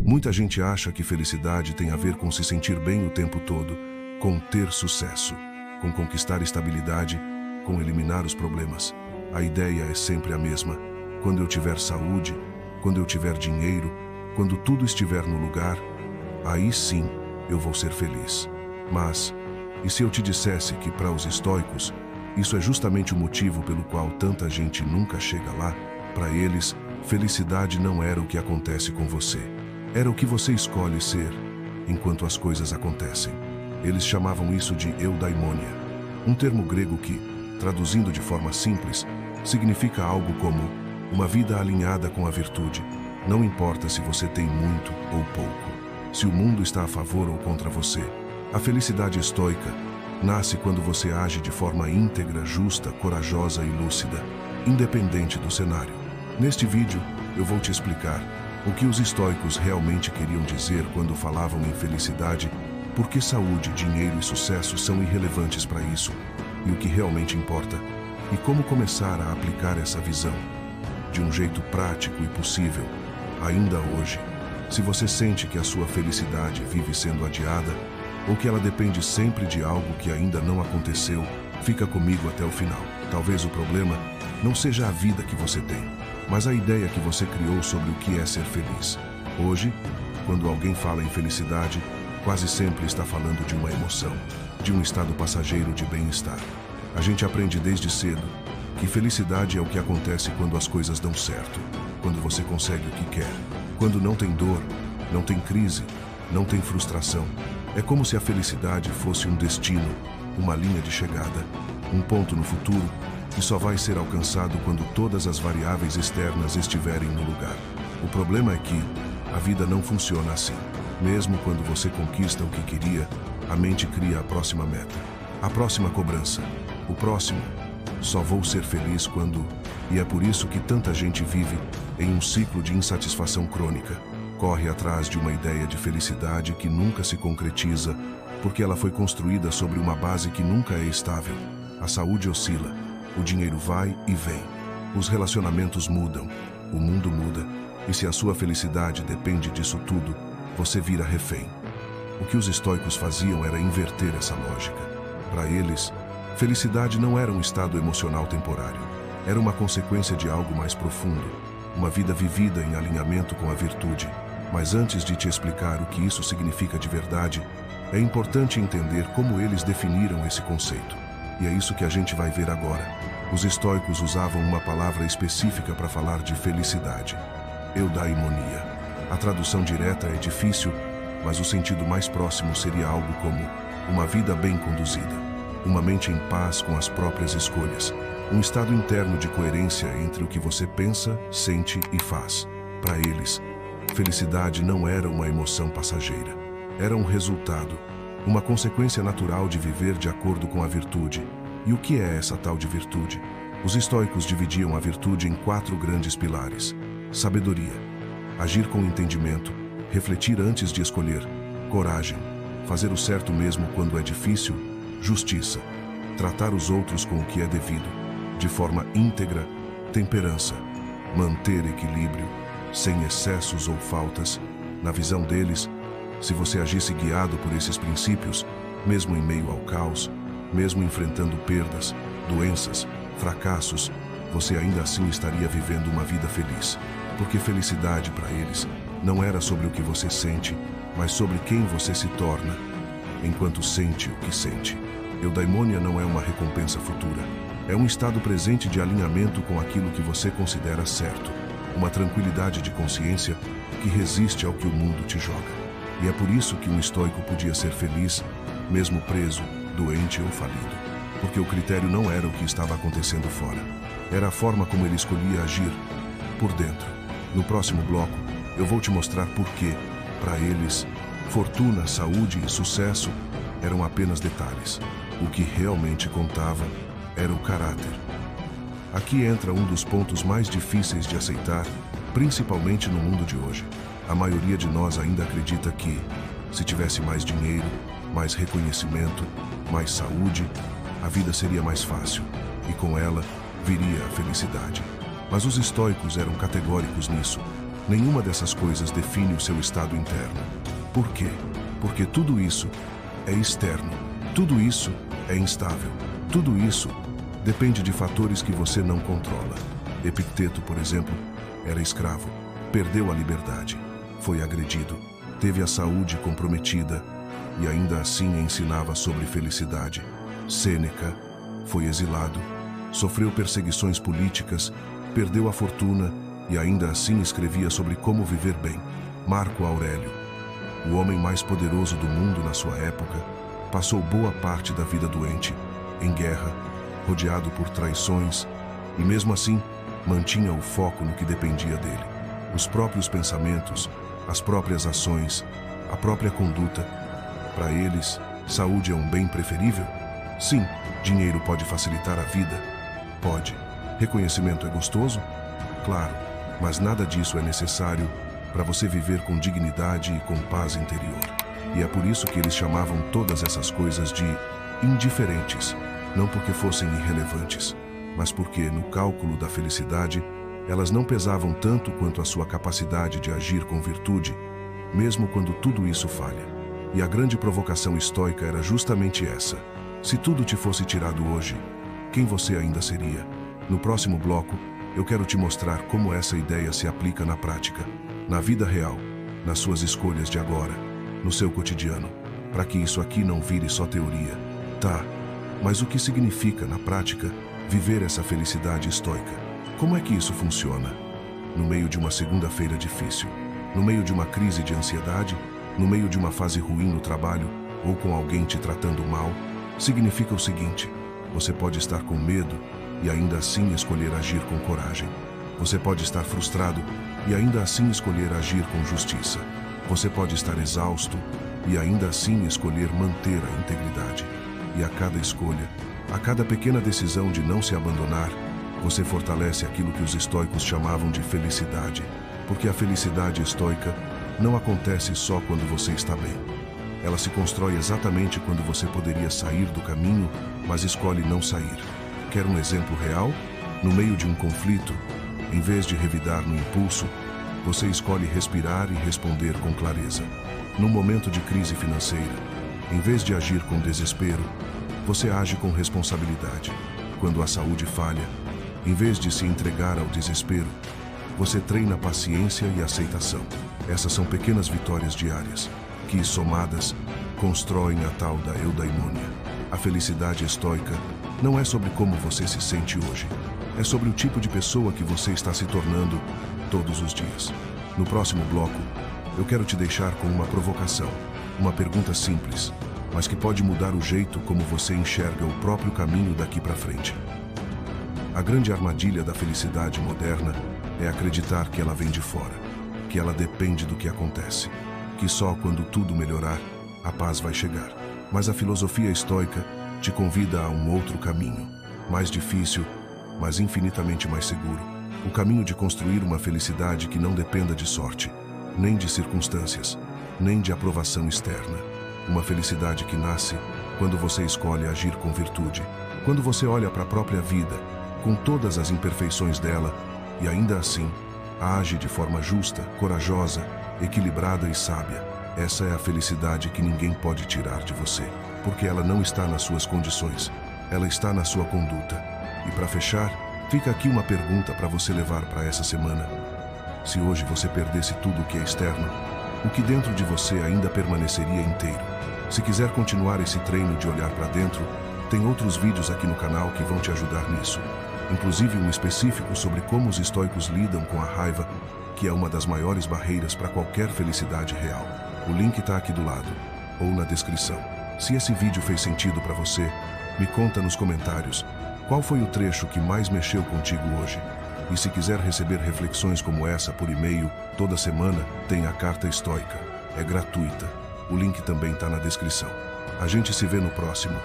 Muita gente acha que felicidade tem a ver com se sentir bem o tempo todo, com ter sucesso, com conquistar estabilidade, com eliminar os problemas. A ideia é sempre a mesma. Quando eu tiver saúde, quando eu tiver dinheiro, quando tudo estiver no lugar, aí sim eu vou ser feliz. Mas, e se eu te dissesse que para os estoicos, isso é justamente o motivo pelo qual tanta gente nunca chega lá? Para eles, felicidade não era o que acontece com você. Era o que você escolhe ser, enquanto as coisas acontecem. Eles chamavam isso de eudaimonia, um termo grego que, traduzindo de forma simples, significa algo como uma vida alinhada com a virtude. Não importa se você tem muito ou pouco, se o mundo está a favor ou contra você. A felicidade estoica nasce quando você age de forma íntegra, justa, corajosa e lúcida, independente do cenário. Neste vídeo, eu vou te explicar o que os estoicos realmente queriam dizer quando falavam em felicidade, por que saúde, dinheiro e sucesso são irrelevantes para isso, e o que realmente importa, e como começar a aplicar essa visão de um jeito prático e possível, ainda hoje. Se você sente que a sua felicidade vive sendo adiada, ou que ela depende sempre de algo que ainda não aconteceu, fica comigo até o final. Talvez o problema não seja a vida que você tem, mas a ideia que você criou sobre o que é ser feliz. Hoje, quando alguém fala em felicidade, quase sempre está falando de uma emoção, de um estado passageiro de bem-estar. A gente aprende desde cedo que felicidade é o que acontece quando as coisas dão certo, quando você consegue o que quer, quando não tem dor, não tem crise, não tem frustração. É como se a felicidade fosse um destino, uma linha de chegada, um ponto no futuro que só vai ser alcançado quando todas as variáveis externas estiverem no lugar. O problema é que a vida não funciona assim. Mesmo quando você conquista o que queria, a mente cria a próxima meta, a próxima cobrança, o próximo. Só vou ser feliz quando... E é por isso que tanta gente vive em um ciclo de insatisfação crônica. Corre atrás de uma ideia de felicidade que nunca se concretiza, porque ela foi construída sobre uma base que nunca é estável. A saúde oscila, o dinheiro vai e vem, os relacionamentos mudam, o mundo muda, e se a sua felicidade depende disso tudo, você vira refém. O que os estoicos faziam era inverter essa lógica. Para eles, felicidade não era um estado emocional temporário, era uma consequência de algo mais profundo, uma vida vivida em alinhamento com a virtude. Mas antes de te explicar o que isso significa de verdade, é importante entender como eles definiram esse conceito. E é isso que a gente vai ver agora. Os estoicos usavam uma palavra específica para falar de felicidade: eudaimonia. A tradução direta é difícil, mas o sentido mais próximo seria algo como uma vida bem conduzida, uma mente em paz com as próprias escolhas, um estado interno de coerência entre o que você pensa, sente e faz. Para eles, felicidade não era uma emoção passageira, era um resultado, uma consequência natural de viver de acordo com a virtude. E o que é essa tal de virtude? Os estoicos dividiam a virtude em 4 grandes pilares: sabedoria, agir com entendimento, refletir antes de escolher, coragem, fazer o certo mesmo quando é difícil, justiça, tratar os outros com o que é devido, de forma íntegra, temperança, manter equilíbrio, sem excessos ou faltas. Na visão deles, se você agisse guiado por esses princípios, mesmo em meio ao caos, mesmo enfrentando perdas, doenças, fracassos, você ainda assim estaria vivendo uma vida feliz. Porque felicidade para eles não era sobre o que você sente, mas sobre quem você se torna, enquanto sente o que sente. Eudaimonia não é uma recompensa futura, é um estado presente de alinhamento com aquilo que você considera certo, uma tranquilidade de consciência que resiste ao que o mundo te joga. E é por isso que um estoico podia ser feliz, mesmo preso, doente ou falido. Porque o critério não era o que estava acontecendo fora, era a forma como ele escolhia agir, por dentro. No próximo bloco, eu vou te mostrar por que, para eles, fortuna, saúde e sucesso eram apenas detalhes. O que realmente contava era o caráter. Aqui entra um dos pontos mais difíceis de aceitar, principalmente no mundo de hoje. A maioria de nós ainda acredita que, se tivesse mais dinheiro, mais reconhecimento, mais saúde, a vida seria mais fácil, e com ela viria a felicidade. Mas os estoicos eram categóricos nisso. Nenhuma dessas coisas define o seu estado interno. Por quê? Porque tudo isso é externo. Tudo isso é instável. Tudo isso depende de fatores que você não controla. Epicteto, por exemplo, era escravo, perdeu a liberdade, foi agredido, teve a saúde comprometida e ainda assim ensinava sobre felicidade. Sêneca foi exilado, sofreu perseguições políticas, perdeu a fortuna e ainda assim escrevia sobre como viver bem. Marco Aurélio, o homem mais poderoso do mundo na sua época, passou boa parte da vida doente, em guerra, rodeado por traições, e mesmo assim mantinha o foco no que dependia dele. Os próprios pensamentos, as próprias ações, a própria conduta. Para eles, saúde é um bem preferível? Sim, dinheiro pode facilitar a vida? Pode. Reconhecimento é gostoso? Claro, mas nada disso é necessário para você viver com dignidade e com paz interior. E é por isso que eles chamavam todas essas coisas de indiferentes, não porque fossem irrelevantes, mas porque, no cálculo da felicidade, elas não pesavam tanto quanto a sua capacidade de agir com virtude, mesmo quando tudo isso falha. E a grande provocação estoica era justamente essa. Se tudo te fosse tirado hoje, quem você ainda seria? No próximo bloco, eu quero te mostrar como essa ideia se aplica na prática, na vida real, nas suas escolhas de agora, no seu cotidiano, para que isso aqui não vire só teoria. Tá, mas o que significa, na prática, viver essa felicidade estoica? Como é que isso funciona? No meio de uma segunda-feira difícil, no meio de uma crise de ansiedade, no meio de uma fase ruim no trabalho ou com alguém te tratando mal, significa o seguinte: você pode estar com medo e ainda assim escolher agir com coragem. Você pode estar frustrado e ainda assim escolher agir com justiça. Você pode estar exausto e ainda assim escolher manter a integridade. E a cada escolha, a cada pequena decisão de não se abandonar, você fortalece aquilo que os estoicos chamavam de felicidade, porque a felicidade estoica não acontece só quando você está bem. Ela se constrói exatamente quando você poderia sair do caminho, mas escolhe não sair. Quer um exemplo real? No meio de um conflito, em vez de revidar no impulso, você escolhe respirar e responder com clareza. Num momento de crise financeira, em vez de agir com desespero, você age com responsabilidade. Quando a saúde falha, em vez de se entregar ao desespero, você treina paciência e aceitação. Essas são pequenas vitórias diárias, que, somadas, constroem a tal da eudaimonia. A felicidade estoica não é sobre como você se sente hoje, é sobre o tipo de pessoa que você está se tornando todos os dias. No próximo bloco, eu quero te deixar com uma provocação, uma pergunta simples, mas que pode mudar o jeito como você enxerga o próprio caminho daqui para frente. A grande armadilha da felicidade moderna é acreditar que ela vem de fora, que ela depende do que acontece, que só quando tudo melhorar, a paz vai chegar. Mas a filosofia estoica te convida a um outro caminho, mais difícil, mas infinitamente mais seguro. O caminho de construir uma felicidade que não dependa de sorte, nem de circunstâncias, nem de aprovação externa. Uma felicidade que nasce quando você escolhe agir com virtude, quando você olha para a própria vida, com todas as imperfeições dela, e ainda assim, age de forma justa, corajosa, equilibrada e sábia. Essa é a felicidade que ninguém pode tirar de você, porque ela não está nas suas condições, ela está na sua conduta. E para fechar, fica aqui uma pergunta para você levar para essa semana. Se hoje você perdesse tudo o que é externo, o que dentro de você ainda permaneceria inteiro? Se quiser continuar esse treino de olhar para dentro, tem outros vídeos aqui no canal que vão te ajudar nisso. Inclusive um específico sobre como os estoicos lidam com a raiva, que é uma das maiores barreiras para qualquer felicidade real. O link está aqui do lado, ou na descrição. Se esse vídeo fez sentido para você, me conta nos comentários qual foi o trecho que mais mexeu contigo hoje. E se quiser receber reflexões como essa por e-mail toda semana, tem a Carta Estoica. É gratuita. O link também está na descrição. A gente se vê no próximo.